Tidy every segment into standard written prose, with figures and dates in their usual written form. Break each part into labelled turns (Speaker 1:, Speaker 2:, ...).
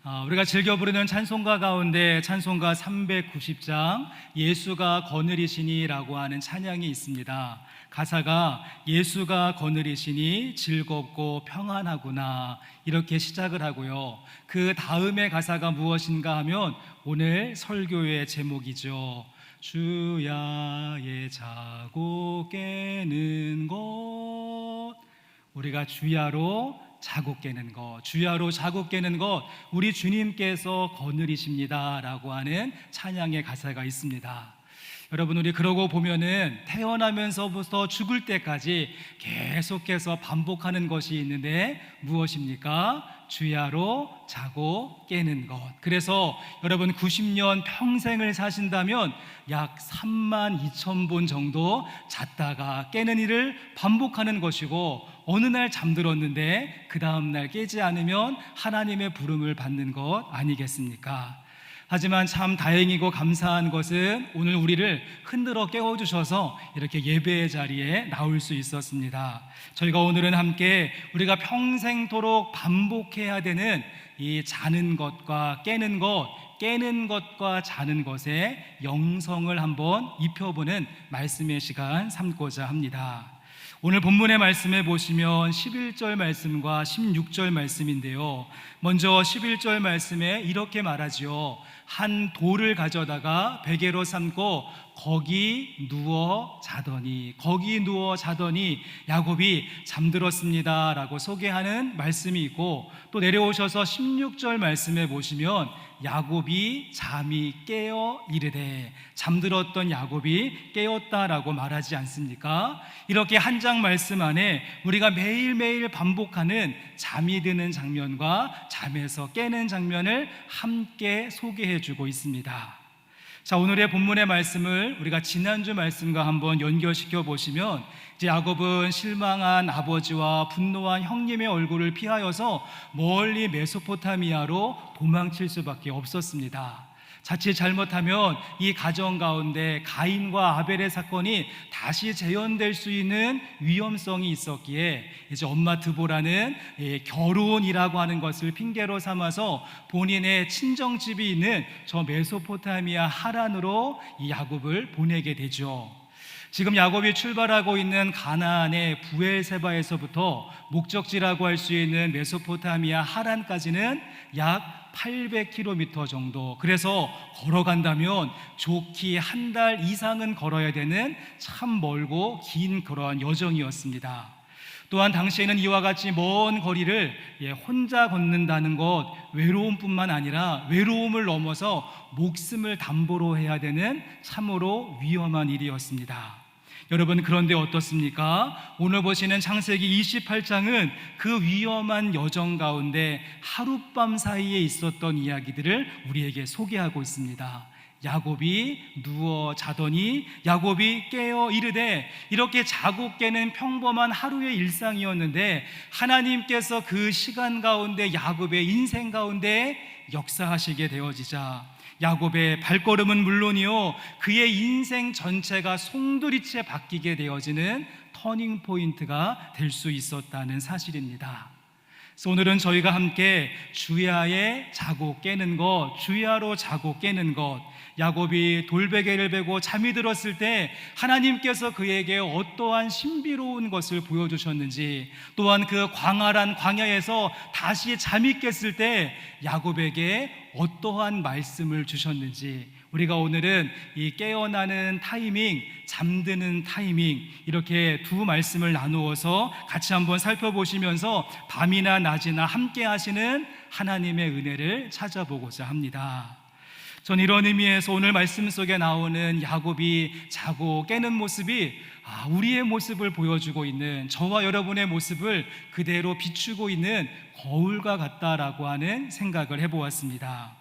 Speaker 1: 우리가 즐겨 부르는 찬송가 가운데 찬송가 390장 예수가 거느리시니라고 하는 찬양이 있습니다. 가사가 예수가 거느리시니 즐겁고 평안하구나 이렇게 시작을 하고요. 그 다음에 가사가 무엇인가 하면 오늘 설교의 제목이죠. 주야의 자고 깨는 것, 우리가 주야로 자고 깨는 것, 주야로 자고 깨는 것, 우리 주님께서 거느리십니다 라고 하는 찬양의 가사가 있습니다. 여러분, 우리 그러고 보면은 태어나면서부터 죽을 때까지 계속해서 반복하는 것이 있는데 무엇입니까? 주야로 자고 깨는 것. 그래서 여러분 90년 평생을 사신다면 약 32,000번 정도 잤다가 깨는 일을 반복하는 것이고, 어느 날 잠들었는데 그 다음날 깨지 않으면 하나님의 부름을 받는 것 아니겠습니까? 하지만 참 다행이고 감사한 것은 오늘 우리를 흔들어 깨워주셔서 이렇게 예배의 자리에 나올 수 있었습니다. 저희가 오늘은 함께 우리가 평생토록 반복해야 되는 이 자는 것과 깨는 것, 깨는 것과 자는 것의 영성을 한번 입혀보는 말씀의 시간 삼고자 합니다. 오늘 본문의 말씀에 보시면 11절 말씀과 16절 말씀인데요, 먼저 11절 말씀에 이렇게 말하지요. 한 돌을 가져다가 베개로 삼고 거기 누워 자더니, 거기 누워 자더니 야곱이 잠들었습니다 라고 소개하는 말씀이 있고, 또 내려오셔서 16절 말씀에 보시면 야곱이 잠이 깨어 이르되, 잠들었던 야곱이 깨었다라고 말하지 않습니까? 이렇게 한 장 말씀 안에 우리가 매일매일 반복하는 잠이 드는 장면과 잠에서 깨는 장면을 함께 소개해 주고 있습니다. 자, 오늘의 본문의 말씀을 우리가 지난주 말씀과 한번 연결시켜 보시면, 이제 야곱은 실망한 아버지와 분노한 형님의 얼굴을 피하여서 멀리 메소포타미아로 도망칠 수밖에 없었습니다. 자칫 잘못하면 이 가정 가운데 가인과 아벨의 사건이 다시 재현될 수 있는 위험성이 있었기에, 이제 엄마 드보라는 결혼이라고 하는 것을 핑계로 삼아서 본인의 친정집이 있는 저 메소포타미아 하란으로 이 야곱을 보내게 되죠. 지금 야곱이 출발하고 있는 가나안의 부엘세바에서부터 목적지라고 할 수 있는 메소포타미아 하란까지는 약 800km 정도, 그래서 걸어간다면 좋기 한 달 이상은 걸어야 되는 참 멀고 긴 그러한 여정이었습니다. 또한 당시에는 이와 같이 먼 거리를 혼자 걷는다는 것, 외로움뿐만 아니라 외로움을 넘어서 목숨을 담보로 해야 되는 참으로 위험한 일이었습니다. 여러분, 그런데 어떻습니까? 오늘 보시는 창세기 28장은 그 위험한 여정 가운데 하룻밤 사이에 있었던 이야기들을 우리에게 소개하고 있습니다. 야곱이 누워 자더니 야곱이 깨어 이르되, 이렇게 자고 깨는 평범한 하루의 일상이었는데 하나님께서 그 시간 가운데 야곱의 인생 가운데 역사하시게 되어지자 야곱의 발걸음은 물론이요, 그의 인생 전체가 송두리째 바뀌게 되어지는 터닝 포인트가 될 수 있었다는 사실입니다. 그래서 오늘은 저희가 함께 주야에 자고 깨는 것, 주야로 자고 깨는 것, 야곱이 돌베개를 베고 잠이 들었을 때 하나님께서 그에게 어떠한 신비로운 것을 보여주셨는지, 또한 그 광활한 광야에서 다시 잠이 깼을 때 야곱에게 어떠한 말씀을 주셨는지, 우리가 오늘은 이 깨어나는 타이밍, 잠드는 타이밍, 이렇게 두 말씀을 나누어서 같이 한번 살펴보시면서 밤이나 낮이나 함께 하시는 하나님의 은혜를 찾아보고자 합니다. 전 이런 의미에서 오늘 말씀 속에 나오는 야곱이 자고 깨는 모습이 우리의 모습을 보여주고 있는, 저와 여러분의 모습을 그대로 비추고 있는 거울과 같다라고 하는 생각을 해보았습니다.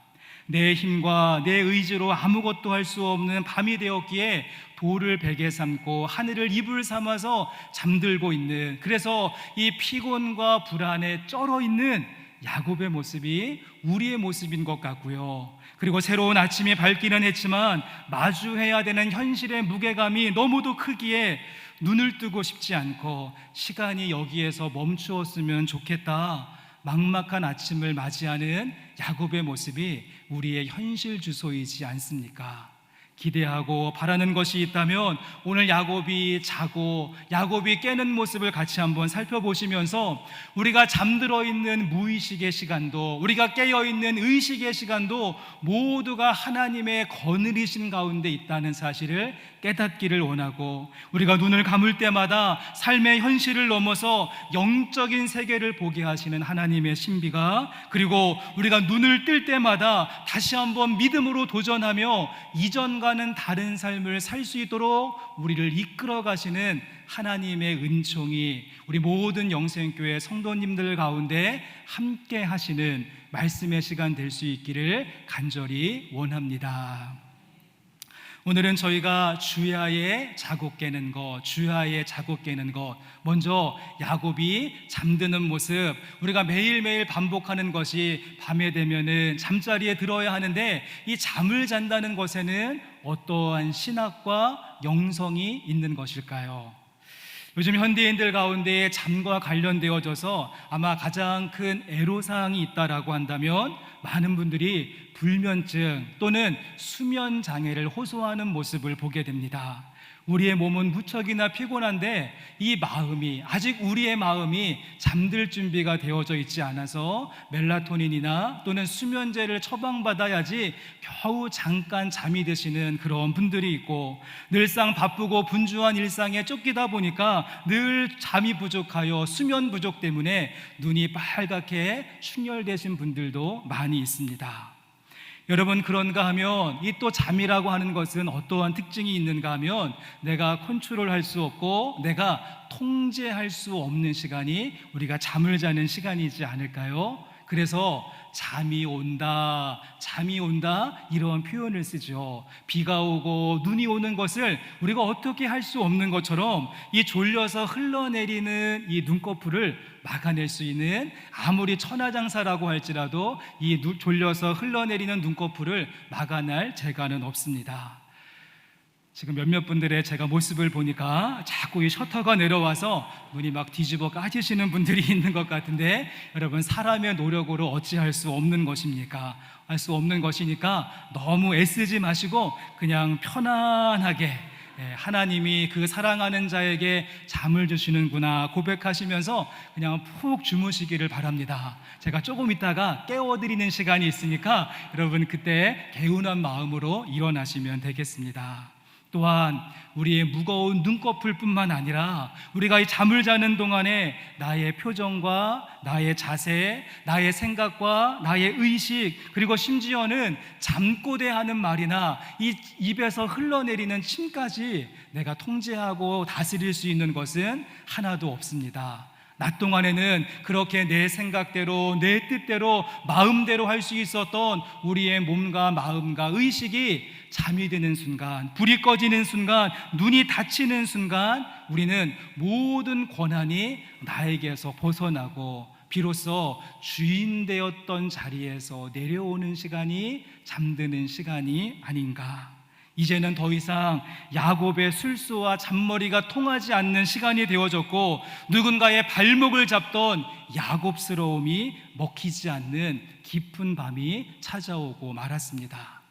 Speaker 1: 내 힘과 내 의지로 아무것도 할 수 없는 밤이 되었기에 돌을 베개 삼고 하늘을 이불 삼아서 잠들고 있는, 그래서 이 피곤과 불안에 쩔어 있는 야곱의 모습이 우리의 모습인 것 같고요. 그리고 새로운 아침이 밝기는 했지만 마주해야 되는 현실의 무게감이 너무도 크기에 눈을 뜨고 싶지 않고, 시간이 여기에서 멈추었으면 좋겠다, 막막한 아침을 맞이하는 야곱의 모습이 우리의 현실 주소이지 않습니까? 기대하고 바라는 것이 있다면 오늘 야곱이 자고 야곱이 깨는 모습을 같이 한번 살펴보시면서 우리가 잠들어 있는 무의식의 시간도, 우리가 깨어 있는 의식의 시간도 모두가 하나님의 거느리신 가운데 있다는 사실을 깨닫기를 원하고, 우리가 눈을 감을 때마다 삶의 현실을 넘어서 영적인 세계를 보게 하시는 하나님의 신비가, 그리고 우리가 눈을 뜰 때마다 다시 한번 믿음으로 도전하며 이전과는 다른 삶을 살 수 있도록 우리를 이끌어 가시는 하나님의 은총이 우리 모든 영생교회 성도님들 가운데 함께 하시는 말씀의 시간 될 수 있기를 간절히 원합니다. 오늘은 저희가 주야에 자고 깨는 것, 주야에 자고 깨는 것, 먼저 야곱이 잠드는 모습, 우리가 매일매일 반복하는 것이 밤에 되면은 잠자리에 들어야 하는데 이 잠을 잔다는 것에는 어떠한 신학과 영성이 있는 것일까요? 요즘 현대인들 가운데 잠과 관련되어져서 아마 가장 큰 애로사항이 있다라고 한다면 많은 분들이 불면증 또는 수면 장애를 호소하는 모습을 보게 됩니다. 우리의 몸은 무척이나 피곤한데 이 마음이, 아직 우리의 마음이 잠들 준비가 되어져 있지 않아서 멜라토닌이나 또는 수면제를 처방받아야지 겨우 잠깐 잠이 드시는 그런 분들이 있고, 늘상 바쁘고 분주한 일상에 쫓기다 보니까 늘 잠이 부족하여 수면 부족 때문에 눈이 빨갛게 충혈되신 분들도 많이 있습니다. 여러분, 그런가 하면 이 또 잠이라고 하는 것은 어떠한 특징이 있는가 하면 내가 컨트롤할 수 없고 내가 통제할 수 없는 시간이 우리가 잠을 자는 시간이지 않을까요? 그래서 잠이 온다 이런 표현을 쓰죠. 비가 오고 눈이 오는 것을 우리가 어떻게 할 수 없는 것처럼 이 졸려서 흘러내리는 이 눈꺼풀을 막아낼 수 있는, 아무리 천하장사라고 할지라도 이 졸려서 흘러내리는 눈꺼풀을 막아낼 재간은 없습니다. 지금 몇몇 분들의 제가 모습을 보니까 자꾸 이 셔터가 내려와서 눈이 막 뒤집어 까지시는 분들이 있는 것 같은데, 여러분, 사람의 노력으로 어찌할 수 없는 것입니까? 할 수 없는 것이니까 너무 애쓰지 마시고 그냥 편안하게 하나님이 그 사랑하는 자에게 잠을 주시는구나 고백하시면서 그냥 푹 주무시기를 바랍니다. 제가 조금 있다가 깨워드리는 시간이 있으니까 여러분 그때 개운한 마음으로 일어나시면 되겠습니다. 또한 우리의 무거운 눈꺼풀뿐만 아니라 우리가 이 잠을 자는 동안에 나의 표정과 나의 자세, 나의 생각과 나의 의식, 그리고 심지어는 잠꼬대 하는 말이나 이 입에서 흘러내리는 침까지 내가 통제하고 다스릴 수 있는 것은 하나도 없습니다. 낮 동안에는 그렇게 내 생각대로, 내 뜻대로, 마음대로 할 수 있었던 우리의 몸과 마음과 의식이 잠이 드는 순간, 불이 꺼지는 순간, 눈이 닫히는 순간 우리는 모든 권한이 나에게서 벗어나고 비로소 주인 되었던 자리에서 내려오는 시간이 잠드는 시간이 아닌가. 이제는 더 이상 야곱의 술수와 잔머리가 통하지 않는 시간이 되어졌고, 누군가의 발목을 잡던 야곱스러움이 먹히지 않는 깊은 밤이 찾아오고 말았습니다.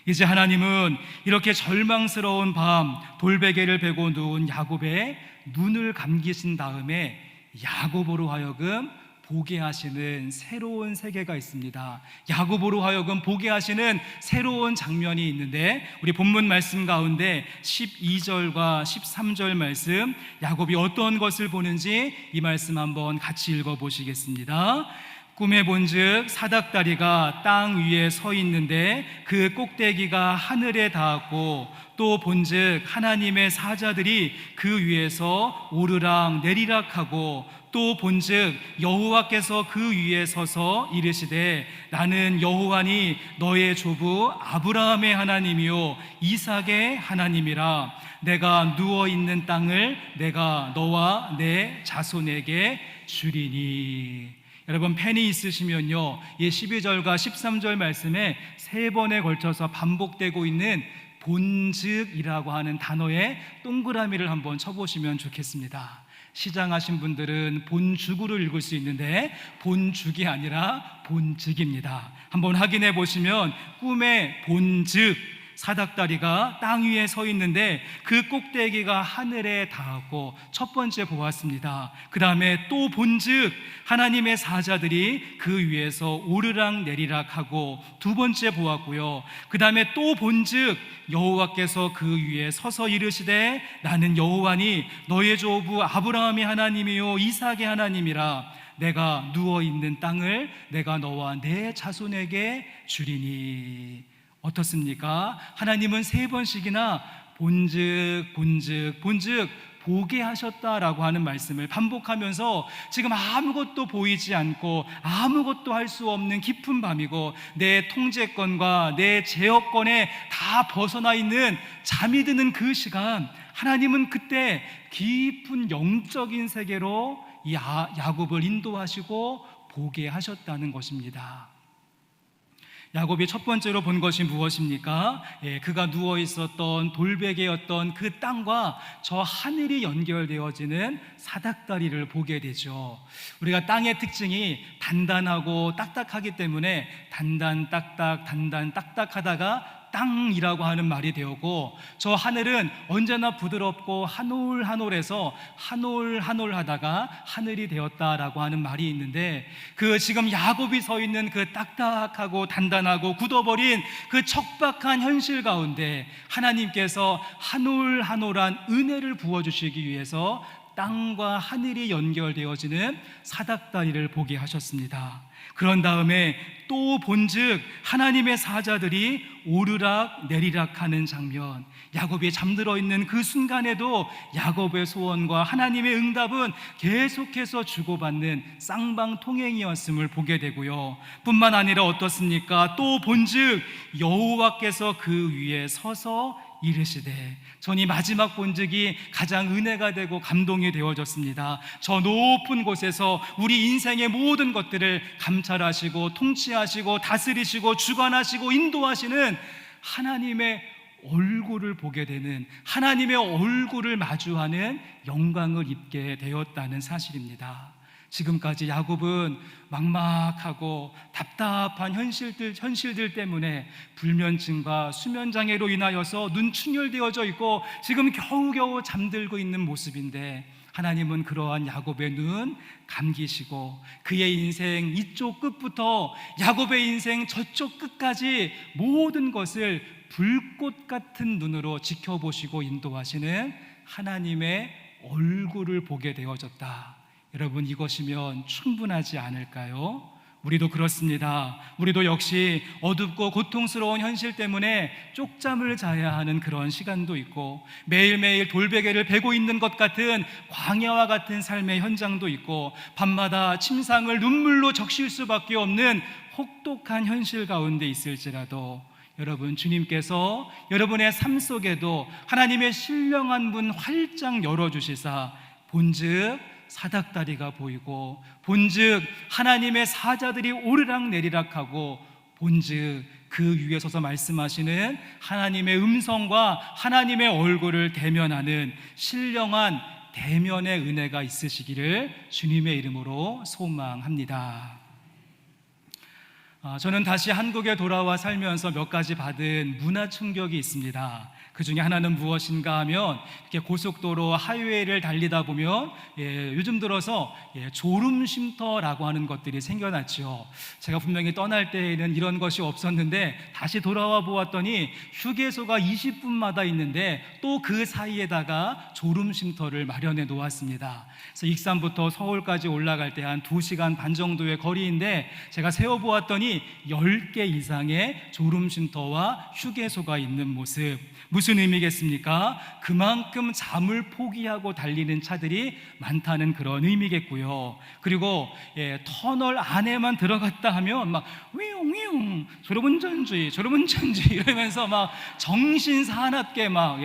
Speaker 1: 이제 하나님은 이렇게 절망스러운 밤 돌베개를 베고 누운 야곱의 눈을 감기신 다음에 야곱으로 하여금 보게 하시는 새로운 세계가 있습니다. 야곱으로 하여금 보게 하시는 새로운 장면이 있는데, 우리 본문 말씀 가운데 12절과 13절 말씀, 야곱이 어떤 것을 보는지 이 말씀 한번 같이 읽어보시겠습니다. 꿈에 본즉 사닥다리가 땅 위에 서 있는데 그 꼭대기가 하늘에 닿았고, 또 본즉 하나님의 사자들이 그 위에서 오르락 내리락하고, 또 본즉 여호와께서 그 위에 서서 이르시되 나는 여호와니 너의 조부 아브라함의 하나님이요 이삭의 하나님이라. 내가 누워 있는 땅을 내가 너와 내 자손에게 주리니. 여러분, 펜이 있으시면요, 이 12절과 13절 말씀에 3번에 걸쳐서 반복되고 있는 본즉이라고 하는 단어에 동그라미를 한번 쳐보시면 좋겠습니다. 시장하신 분들은 본죽으로 읽을 수 있는데 본죽이 아니라 본즉입니다. 한번 확인해 보시면 꿈의 본즉, 사닥다리가 땅 위에 서 있는데 그 꼭대기가 하늘에 닿았고 첫 번째 보았습니다. 그 다음에 또 본즉, 하나님의 사자들이 그 위에서 오르락 내리락 하고 두 번째 보았고요. 그 다음에 또 본즉, 여호와께서 그 위에 서서 이르시되 나는 여호와니 너의 조부 아브라함의 하나님이요 이삭의 하나님이라. 내가 누워있는 땅을 내가 너와 내 자손에게 주리니. 어떻습니까? 하나님은 세 번씩이나 본즉, 본즉, 본즉 보게 하셨다라고 하는 말씀을 반복하면서 지금 아무것도 보이지 않고 아무것도 할 수 없는 깊은 밤이고 내 통제권과 내 제어권에 다 벗어나 있는 잠이 드는 그 시간, 하나님은 그때 깊은 영적인 세계로 이 야곱을 인도하시고 보게 하셨다는 것입니다. 야곱이 첫 번째로 본 것이 무엇입니까? 그가 누워 있었던 돌베개였던 그 땅과 저 하늘이 연결되어지는 사닥다리를 보게 되죠. 우리가 땅의 특징이 단단하고 딱딱하기 때문에 단단 딱딱 단단 딱딱하다가 땅이라고 하는 말이 되었고, 저 하늘은 언제나 부드럽고 한올한올해서 한올한올하다가 하늘이 되었다라고 하는 말이 있는데, 그 지금 야곱이 서 있는 그 딱딱하고 단단하고 굳어버린 그 척박한 현실 가운데 하나님께서 한올한올한 은혜를 부어주시기 위해서 땅과 하늘이 연결되어지는 사닥다리를 보게 하셨습니다. 그런 다음에 또 본즉 하나님의 사자들이 오르락 내리락 하는 장면, 야곱이 잠들어 있는 그 순간에도 야곱의 소원과 하나님의 응답은 계속해서 주고받는 쌍방통행이었음을 보게 되고요. 뿐만 아니라 어떻습니까? 또 본즉 여호와께서 그 위에 서서 이르시되, 전이 마지막 본즉이 가장 은혜가 되고 감동이 되어졌습니다. 저 높은 곳에서 우리 인생의 모든 것들을 감찰하시고 통치하시고 다스리시고 주관하시고 인도하시는 하나님의 얼굴을 보게 되는, 하나님의 얼굴을 마주하는 영광을 입게 되었다는 사실입니다. 지금까지 야곱은 막막하고 답답한 현실들 때문에 불면증과 수면장애로 인하여서 눈 충혈되어져 있고 지금 겨우겨우 잠들고 있는 모습인데, 하나님은 그러한 야곱의 눈 감기시고 그의 인생 이쪽 끝부터 야곱의 인생 저쪽 끝까지 모든 것을 불꽃 같은 눈으로 지켜보시고 인도하시는 하나님의 얼굴을 보게 되어졌다. 여러분, 이것이면 충분하지 않을까요? 우리도 그렇습니다. 우리도 역시 어둡고 고통스러운 현실 때문에 쪽잠을 자야 하는 그런 시간도 있고, 매일매일 돌베개를 베고 있는 것 같은 광야와 같은 삶의 현장도 있고, 밤마다 침상을 눈물로 적실 수밖에 없는 혹독한 현실 가운데 있을지라도, 여러분, 주님께서 여러분의 삶 속에도 하나님의 신령한 문 활짝 열어주시사 본즉 사닥다리가 보이고, 본즉 하나님의 사자들이 오르락 내리락하고, 본즉 그 위에 서서 말씀하시는 하나님의 음성과 하나님의 얼굴을 대면하는 신령한 대면의 은혜가 있으시기를 주님의 이름으로 소망합니다. 저는 다시 한국에 돌아와 살면서 몇 가지 받은 문화 충격이 있습니다. 그 중에 하나는 무엇인가 하면, 이렇게 고속도로 하이웨이를 달리다 보면 요즘 들어서 졸음쉼터라고 하는 것들이 생겨났죠. 제가 분명히 떠날 때에는 이런 것이 없었는데 다시 돌아와 보았더니 휴게소가 20분마다 있는데 또 그 사이에다가 졸음쉼터를 마련해 놓았습니다. 그래서 익산부터 서울까지 올라갈 때 한 2시간 반 정도의 거리인데, 제가 세어보았더니 10개 이상의 졸음쉼터와 휴게소가 있는 모습. 무슨 의미겠습니까? 그만큼 잠을 포기하고 달리는 차들이 많다는 그런 의미겠고요. 그리고 터널 안에만 들어갔다 하면 막 위웅위웅 졸음운전주의 이러면서 막 정신 사납게 막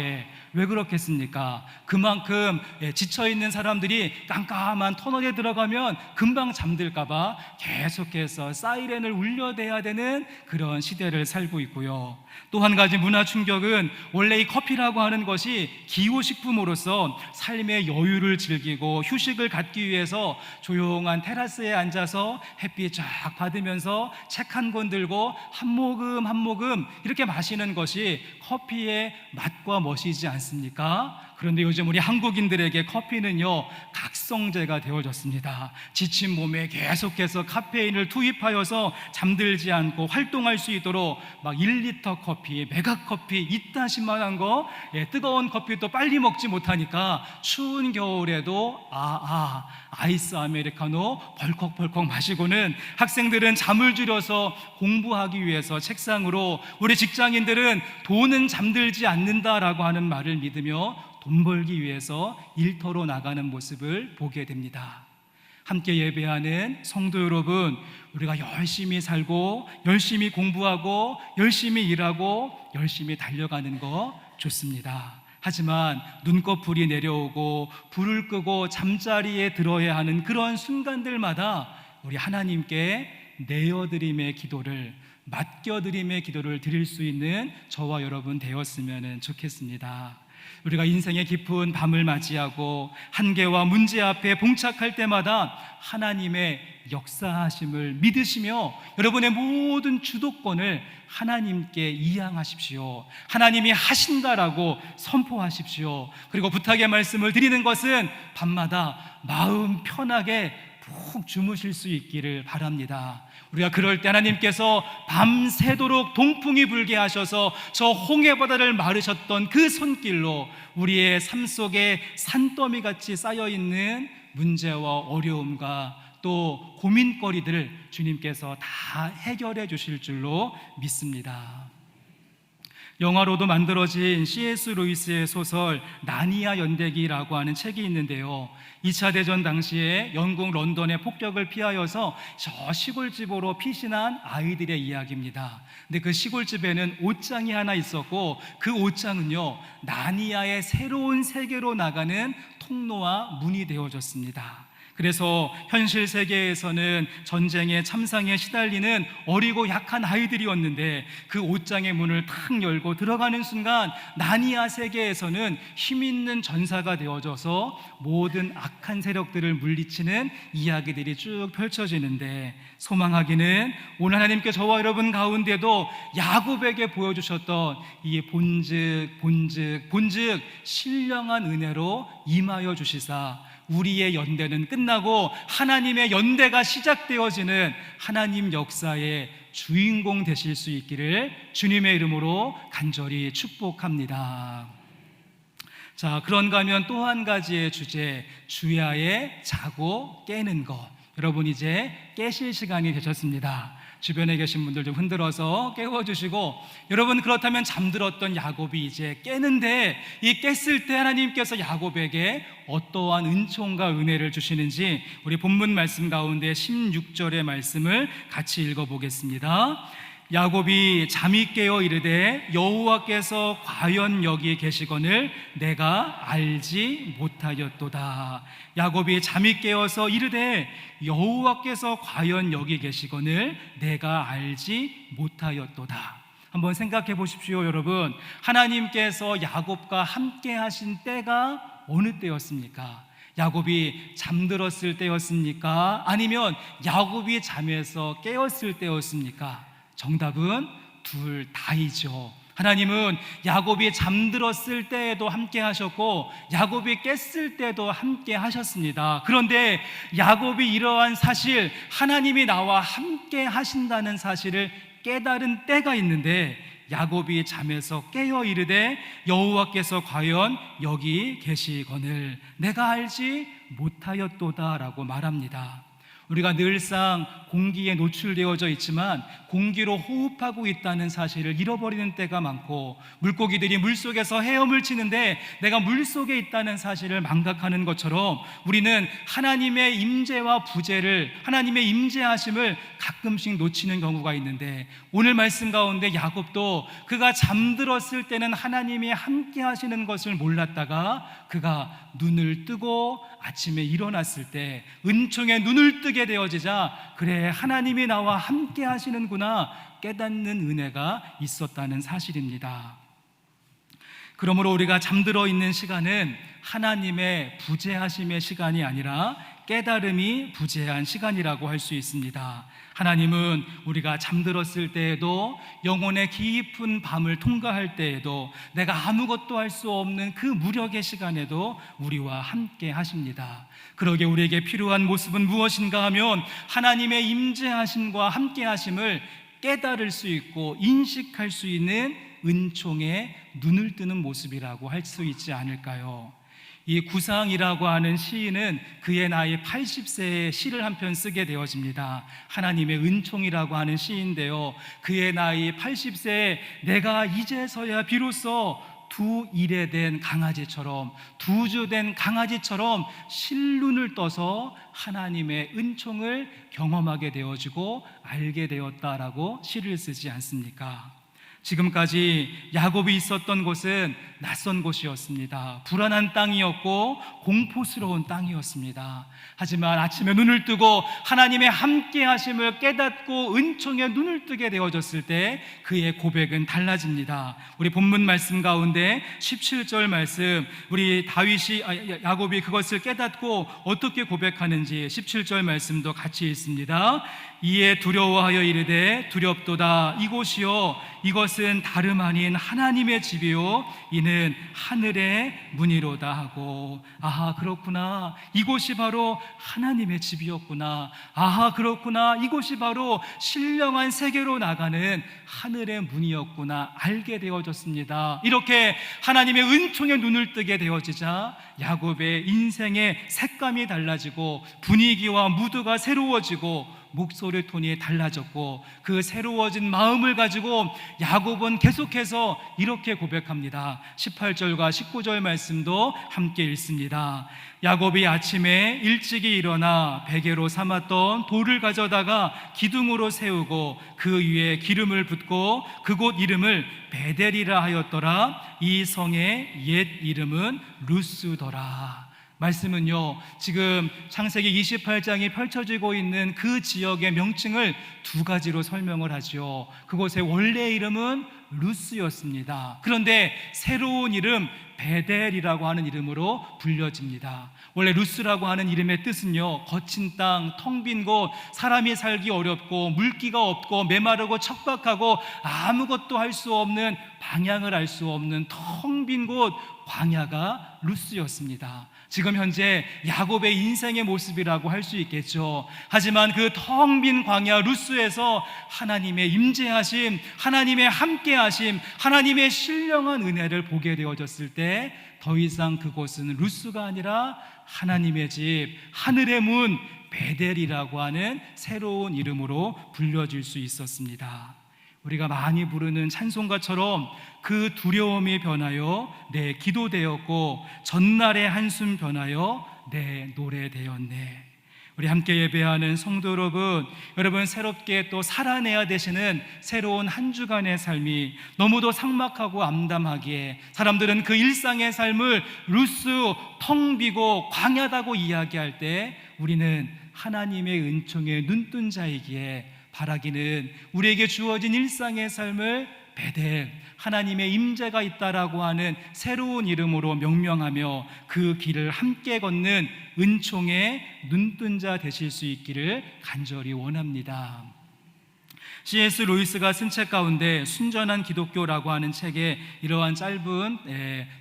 Speaker 1: 왜 그렇겠습니까? 그만큼 지쳐있는 사람들이 깜깜한 터널에 들어가면 금방 잠들까봐 계속해서 사이렌을 울려대야 되는 그런 시대를 살고 있고요. 또 한 가지 문화 충격은 원래 이 커피라고 하는 것이 기호식품으로서 삶의 여유를 즐기고 휴식을 갖기 위해서 조용한 테라스에 앉아서 햇빛 쫙 받으면서 책 한 권 들고 한 모금 한 모금 이렇게 마시는 것이 커피의 맛과 멋이지 않습니까? 그런데 요즘 우리 한국인들에게 커피는요, 각성제가 되어졌습니다. 지친 몸에 계속해서 카페인을 투입하여서 잠들지 않고 활동할 수 있도록 막 1리터 커피, 메가커피 이따시만한 거, 뜨거운 커피도 빨리 먹지 못하니까 추운 겨울에도 아이스 아메리카노 벌컥벌컥 마시고는, 학생들은 잠을 줄여서 공부하기 위해서 책상으로, 우리 직장인들은 돈은 잠들지 않는다라고 하는 말을 믿으며 돈 벌기 위해서 일터로 나가는 모습을 보게 됩니다. 함께 예배하는 성도 여러분, 우리가 열심히 살고 열심히 공부하고 열심히 일하고 열심히 달려가는 거 좋습니다. 하지만 눈꺼풀이 내려오고 불을 끄고 잠자리에 들어야 하는 그런 순간들마다 우리 하나님께 내어드림의 기도를, 맡겨드림의 기도를 드릴 수 있는 저와 여러분 되었으면 좋겠습니다. 우리가 인생의 깊은 밤을 맞이하고 한계와 문제 앞에 봉착할 때마다 하나님의 역사하심을 믿으시며 여러분의 모든 주도권을 하나님께 이양하십시오. 하나님이 하신다라고 선포하십시오. 그리고 부탁의 말씀을 드리는 것은 밤마다 마음 편하게 푹 주무실 수 있기를 바랍니다. 우리가 그럴 때 하나님께서 밤새도록 동풍이 불게 하셔서 저 홍해바다를 마르셨던 그 손길로 우리의 삶 속에 산더미같이 쌓여있는 문제와 어려움과 또 고민거리들을 주님께서 다 해결해 주실 줄로 믿습니다. 영화로도 만들어진 C.S. 루이스의 소설 나니아 연대기라고 하는 책이 있는데요, 2차 대전 당시에 영국 런던의 폭격을 피하여서 저 시골집으로 피신한 아이들의 이야기입니다. 근데 그 시골집에는 옷장이 하나 있었고, 그 옷장은요, 나니아의 새로운 세계로 나가는 통로와 문이 되어졌습니다. 그래서 현실 세계에서는 전쟁의 참상에 시달리는 어리고 약한 아이들이었는데, 그 옷장의 문을 탁 열고 들어가는 순간 나니아 세계에서는 힘있는 전사가 되어져서 모든 악한 세력들을 물리치는 이야기들이 쭉 펼쳐지는데, 소망하기는 오늘 하나님께 저와 여러분 가운데도 야곱에게 보여주셨던 이 본즉 신령한 은혜로 임하여 주시사 우리의 연대는 끝나고 하나님의 연대가 시작되어지는 하나님 역사의 주인공 되실 수 있기를 주님의 이름으로 간절히 축복합니다. 자, 그런가 하면 또 한 가지의 주제, 주야에 자고 깨는 것. 여러분 이제 깨실 시간이 되셨습니다. 주변에 계신 분들 좀 흔들어서 깨워주시고, 여러분 그렇다면 잠들었던 야곱이 이제 깨는데, 이 깼을 때 하나님께서 야곱에게 어떠한 은총과 은혜를 주시는지 우리 본문 말씀 가운데 16절의 말씀을 같이 읽어보겠습니다. 야곱이 잠이 깨어 이르되 여호와께서 과연 여기 계시거늘 내가 알지 못하였도다. 야곱이 잠이 깨어서 이르되 여호와께서 과연 여기 계시거늘 내가 알지 못하였도다. 한번 생각해 보십시오. 여러분, 하나님께서 야곱과 함께 하신 때가 어느 때였습니까? 야곱이 잠들었을 때였습니까? 아니면 야곱이 잠에서 깨었을 때였습니까? 정답은 둘 다이죠. 하나님은 야곱이 잠들었을 때에도 함께 하셨고 야곱이 깼을 때도 함께 하셨습니다. 그런데 야곱이 이러한 사실, 하나님이 나와 함께 하신다는 사실을 깨달은 때가 있는데, 야곱이 잠에서 깨어 이르되 여호와께서 과연 여기 계시거늘 내가 알지 못하였도다 라고 말합니다. 우리가 늘상 공기에 노출되어져 있지만 공기로 호흡하고 있다는 사실을 잃어버리는 때가 많고, 물고기들이 물속에서 헤엄을 치는데 내가 물속에 있다는 사실을 망각하는 것처럼 우리는 하나님의 임재와 부재를, 하나님의 임재하심을 가끔씩 놓치는 경우가 있는데, 오늘 말씀 가운데 야곱도 그가 잠들었을 때는 하나님이 함께 하시는 것을 몰랐다가 그가 눈을 뜨고 아침에 일어났을 때 은총에 눈을 뜨게 되어지자, 그래 하나님이 나와 함께 하시는구나 깨닫는 은혜가 있었다는 사실입니다. 그러므로 우리가 잠들어 있는 시간은 하나님의 부재하심의 시간이 아니라 깨달음이 부재한 시간이라고 할 수 있습니다. 하나님은 우리가 잠들었을 때에도, 영혼의 깊은 밤을 통과할 때에도, 내가 아무것도 할 수 없는 그 무력의 시간에도 우리와 함께 하십니다. 그러게 우리에게 필요한 모습은 무엇인가 하면 하나님의 임재하심과 함께 하심을 깨달을 수 있고 인식할 수 있는 은총에 눈을 뜨는 모습이라고 할 수 있지 않을까요? 이 구상이라고 하는 시인은 그의 나이 80세에 시를 한 편 쓰게 되어집니다. 하나님의 은총이라고 하는 시인데요, 그의 나이 80세에 내가 이제서야 비로소 두 일에 된 강아지처럼, 두 주 된 강아지처럼 실눈을 떠서 하나님의 은총을 경험하게 되어지고 알게 되었다라고 시를 쓰지 않습니까? 지금까지 야곱이 있었던 곳은 낯선 곳이었습니다. 불안한 땅이었고 공포스러운 땅이었습니다. 하지만 아침에 눈을 뜨고 하나님의 함께 하심을 깨닫고 은총에 눈을 뜨게 되어졌을 때 그의 고백은 달라집니다. 우리 본문 말씀 가운데 17절 말씀, 우리 야곱이 그것을 깨닫고 어떻게 고백하는지 17절 말씀도 같이 읽습니다. 이에 두려워하여 이르되 두렵도다. 이곳이요 이것은 다름 아닌 하나님의 집이요 이는 하늘의 문이로다 하고, 아하 그렇구나, 이곳이 바로 하나님의 집이었구나, 아하 그렇구나, 이곳이 바로 신령한 세계로 나가는 하늘의 문이었구나 알게 되어졌습니다. 이렇게 하나님의 은총에 눈을 뜨게 되어지자 야곱의 인생의 색감이 달라지고 분위기와 무드가 새로워지고 목소리 톤이 달라졌고, 그 새로워진 마음을 가지고 야곱은 계속해서 이렇게 고백합니다. 18절과 19절 말씀도 함께 읽습니다. 야곱이 아침에 일찍이 일어나 베개로 삼았던 돌을 가져다가 기둥으로 세우고 그 위에 기름을 붓고 그곳 이름을 베델이라 하였더라. 이 성의 옛 이름은 루스더라. 말씀은요, 지금 창세기 28장이 펼쳐지고 있는 그 지역의 명칭을 두 가지로 설명을 하죠. 그곳의 원래 이름은 루스였습니다. 그런데 새로운 이름 베델이라고 하는 이름으로 불려집니다. 원래 루스라고 하는 이름의 뜻은요, 거친 땅, 텅 빈 곳, 사람이 살기 어렵고 물기가 없고 메마르고 척박하고 아무것도 할 수 없는, 방향을 알 수 없는 텅 빈 곳, 광야가 루스였습니다. 지금 현재 야곱의 인생의 모습이라고 할 수 있겠죠. 하지만 그 텅 빈 광야 루스에서 하나님의 임재하심, 하나님의 함께하심, 하나님의 신령한 은혜를 보게 되어졌을 때 더 이상 그곳은 루스가 아니라 하나님의 집, 하늘의 문 베델이라고 하는 새로운 이름으로 불려질 수 있었습니다. 우리가 많이 부르는 찬송가처럼 그 두려움이 변하여 내 기도 되었고 전날의 한숨 변하여 내 노래 되었네. 우리 함께 예배하는 성도 여러분 새롭게 또 살아내야 되시는 새로운 한 주간의 삶이 너무도 삭막하고 암담하기에 사람들은 그 일상의 삶을 루스, 텅 비고 광야다고 이야기할 때 우리는 하나님의 은총에 눈뜬 자이기에 바라기는 우리에게 주어진 일상의 삶을 베델, 하나님의 임재가 있다라고 하는 새로운 이름으로 명명하며 그 길을 함께 걷는 은총의 눈뜬 자 되실 수 있기를 간절히 원합니다. C.S. 루이스가 쓴 책 가운데 순전한 기독교라고 하는 책에 이러한 짧은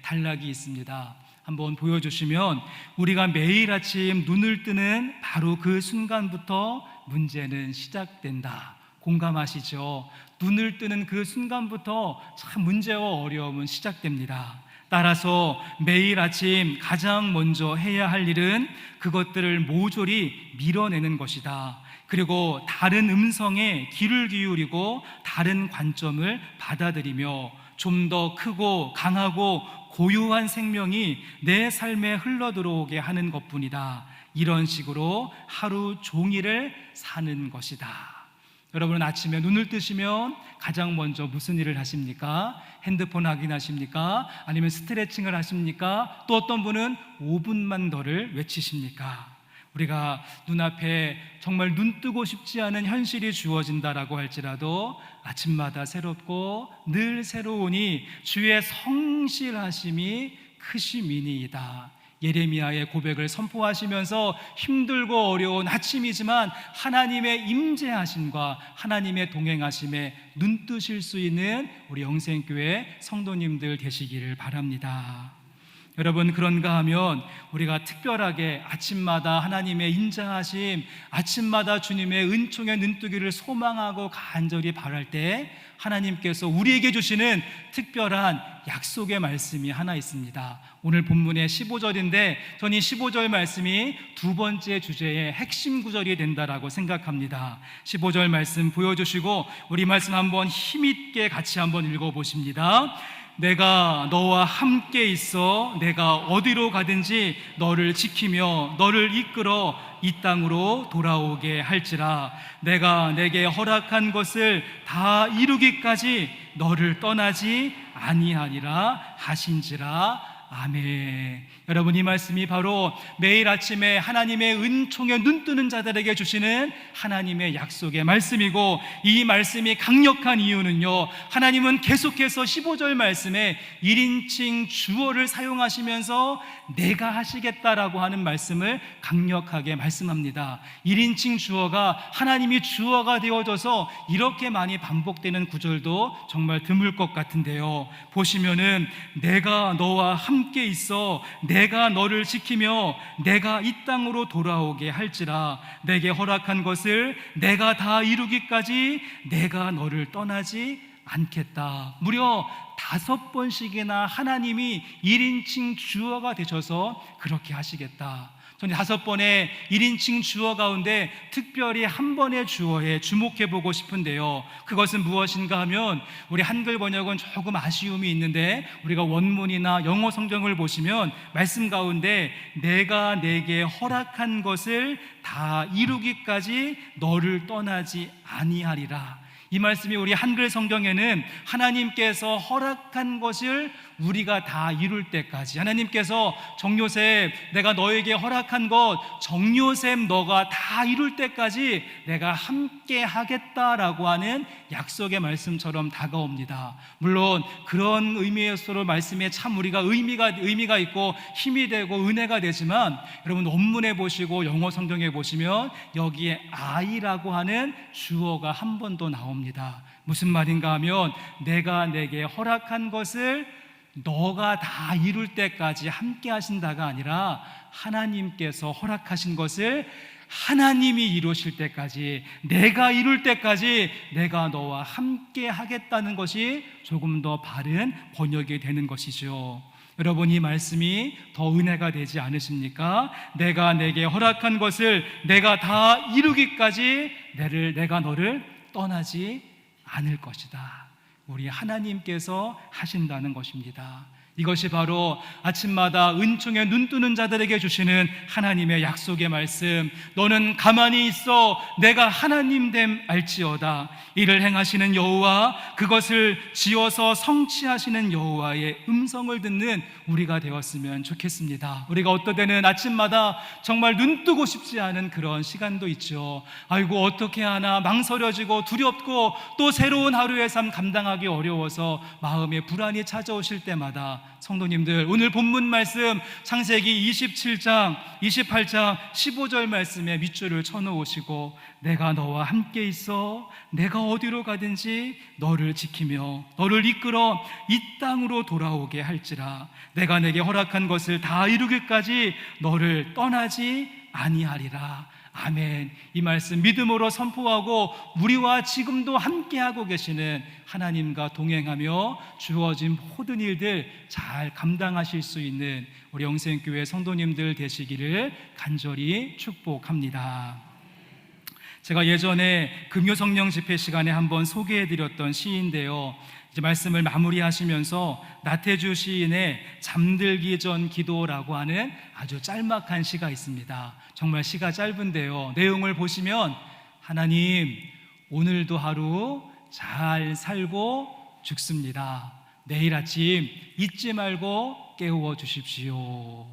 Speaker 1: 단락이 있습니다. 한번 보여주시면, 우리가 매일 아침 눈을 뜨는 바로 그 순간부터 문제는 시작된다. 공감하시죠? 눈을 뜨는 그 순간부터 참 문제와 어려움은 시작됩니다. 따라서 매일 아침 가장 먼저 해야 할 일은 그것들을 모조리 밀어내는 것이다. 그리고 다른 음성에 귀를 기울이고 다른 관점을 받아들이며 좀 더 크고 강하고 고유한 생명이 내 삶에 흘러들어오게 하는 것뿐이다. 이런 식으로 하루 종일을 사는 것이다. 여러분은 아침에 눈을 뜨시면 가장 먼저 무슨 일을 하십니까? 핸드폰 확인하십니까? 아니면 스트레칭을 하십니까? 또 어떤 분은 5분만 더를 외치십니까? 우리가 눈앞에 정말 눈 뜨고 싶지 않은 현실이 주어진다라고 할지라도 아침마다 새롭고 늘 새로우니 주의 성실하심이 크심이니이다. 예레미야의 고백을 선포하시면서 힘들고 어려운 아침이지만 하나님의 임재하심과 하나님의 동행하심에 눈 뜨실 수 있는 우리 영생교회 성도님들 되시기를 바랍니다. 여러분, 그런가 하면 우리가 특별하게 아침마다 하나님의 인자하심, 아침마다 주님의 은총의 눈뜨기를 소망하고 간절히 바랄 때 하나님께서 우리에게 주시는 특별한 약속의 말씀이 하나 있습니다. 오늘 본문의 15절인데 저는 이 15절 말씀이 두 번째 주제의 핵심 구절이 된다라고 생각합니다. 15절 말씀 보여주시고 우리 말씀 한번 힘있게 같이 한번 읽어보십니다. 내가 너와 함께 있어 내가 어디로 가든지 너를 지키며 너를 이끌어 이 땅으로 돌아오게 할지라. 내가 내게 허락한 것을 다 이루기까지 너를 떠나지 아니하리라 하신지라. 아멘. 여러분, 이 말씀이 바로 매일 아침에 하나님의 은총에 눈뜨는 자들에게 주시는 하나님의 약속의 말씀이고, 이 말씀이 강력한 이유는요, 하나님은 계속해서 15절 말씀에 1인칭 주어를 사용하시면서 내가 하시겠다라고 하는 말씀을 강력하게 말씀합니다. 1인칭 주어가 하나님이 주어가 되어져서 이렇게 많이 반복되는 구절도 정말 드물 것 같은데요, 보시면은 내가 너와 함께 있어 내가 너를 지키며 내가 이 땅으로 돌아오게 할지라. 내게 허락한 것을 내가 다 이루기까지 내가 너를 떠나지 않겠다. 무려 5번씩이나 하나님이 1인칭 주어가 되셔서 그렇게 하시겠다. 저는 5번의 1인칭 주어 가운데 특별히 한 번의 주어에 주목해보고 싶은데요, 그것은 무엇인가 하면 우리 한글 번역은 조금 아쉬움이 있는데 우리가 원문이나 영어 성경을 보시면 말씀 가운데 내가 내게 허락한 것을 다 이루기까지 너를 떠나지 아니하리라, 이 말씀이 우리 한글 성경에는 하나님께서 허락한 것을 우리가 다 이룰 때까지, 하나님께서 정요셉 내가 너에게 허락한 것 정요셉 너가 다 이룰 때까지 내가 함께 하겠다라고 하는 약속의 말씀처럼 다가옵니다. 물론 그런 의미에서로 말씀에 참 우리가 의미가 있고 힘이 되고 은혜가 되지만, 여러분 원문에 보시고 영어 성경에 보시면 여기에 I라고 하는 주어가 한 번 더 나옵니다. 무슨 말인가 하면 내가 내게 허락한 것을 너가 다 이룰 때까지 함께 하신다가 아니라 하나님께서 허락하신 것을 하나님이 이루실 때까지, 내가 이룰 때까지 내가 너와 함께 하겠다는 것이 조금 더 바른 번역이 되는 것이죠. 여러분, 이 말씀이 더 은혜가 되지 않으십니까? 내가 내게 허락한 것을 내가 다 이루기까지 내가 너를 떠나지 않을 것이다. 우리 하나님께서 하신다는 것입니다. 이것이 바로 아침마다 은총에 눈뜨는 자들에게 주시는 하나님의 약속의 말씀. 너는 가만히 있어 내가 하나님 됨 알지어다. 이를 행하시는 여호와, 그것을 지어서 성취하시는 여호와의 음성을 듣는 우리가 되었으면 좋겠습니다. 우리가 어떨 때는 아침마다 정말 눈뜨고 싶지 않은 그런 시간도 있죠. 아이고 어떻게 하나 망설여지고 두렵고 또 새로운 하루의 삶 감당하기 어려워서 마음에 불안이 찾아오실 때마다 성도님들, 오늘 본문 말씀 창세기 27장, 28장, 15절 말씀에 밑줄을 쳐놓으시고 내가 너와 함께 있어 내가 어디로 가든지 너를 지키며 너를 이끌어 이 땅으로 돌아오게 할지라. 내가 내게 허락한 것을 다 이루기까지 너를 떠나지 아니하리라. 아멘. 이 말씀 믿음으로 선포하고 우리와 지금도 함께하고 계시는 하나님과 동행하며 주어진 모든 일들 잘 감당하실 수 있는 우리 영생교회 성도님들 되시기를 간절히 축복합니다. 제가 예전에 금요성령 집회 시간에 한번 소개해드렸던 시인데요, 이제 말씀을 마무리하시면서 나태주 시인의 잠들기 전 기도라고 하는 아주 짤막한 시가 있습니다. 정말 시가 짧은데요, 내용을 보시면 하나님, 오늘도 하루 잘 살고 죽습니다. 내일 아침 잊지 말고 깨워 주십시오.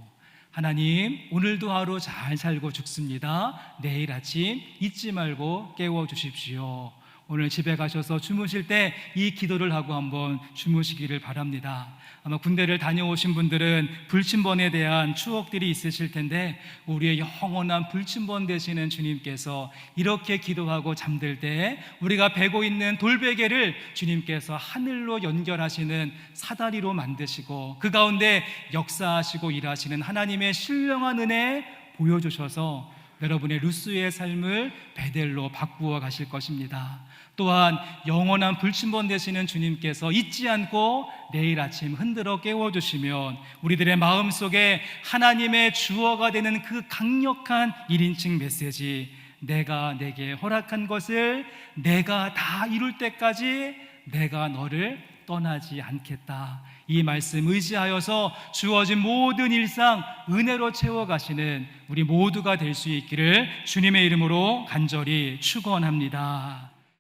Speaker 1: 하나님, 오늘도 하루 잘 살고 죽습니다. 내일 아침 잊지 말고 깨워 주십시오. 오늘 집에 가셔서 주무실 때 이 기도를 하고 한번 주무시기를 바랍니다. 아마 군대를 다녀오신 분들은 불침번에 대한 추억들이 있으실 텐데, 우리의 영원한 불침번 되시는 주님께서 이렇게 기도하고 잠들 때 우리가 베고 있는 돌베개를 주님께서 하늘로 연결하시는 사다리로 만드시고 그 가운데 역사하시고 일하시는 하나님의 신령한 은혜 보여주셔서 여러분의 루스의 삶을 베델로 바꾸어 가실 것입니다. 또한 영원한 불침번 되시는 주님께서 잊지 않고 내일 아침 흔들어 깨워주시면 우리들의 마음속에 하나님의 주어가 되는 그 강력한 1인칭 메시지, 내가 내게 허락한 것을 내가 다 이룰 때까지 내가 너를 떠나지 않겠다, 이 말씀 의지하여서 주어진 모든 일상 은혜로 채워가시는 우리 모두가 될 수 있기를 주님의 이름으로 간절히 축원합니다.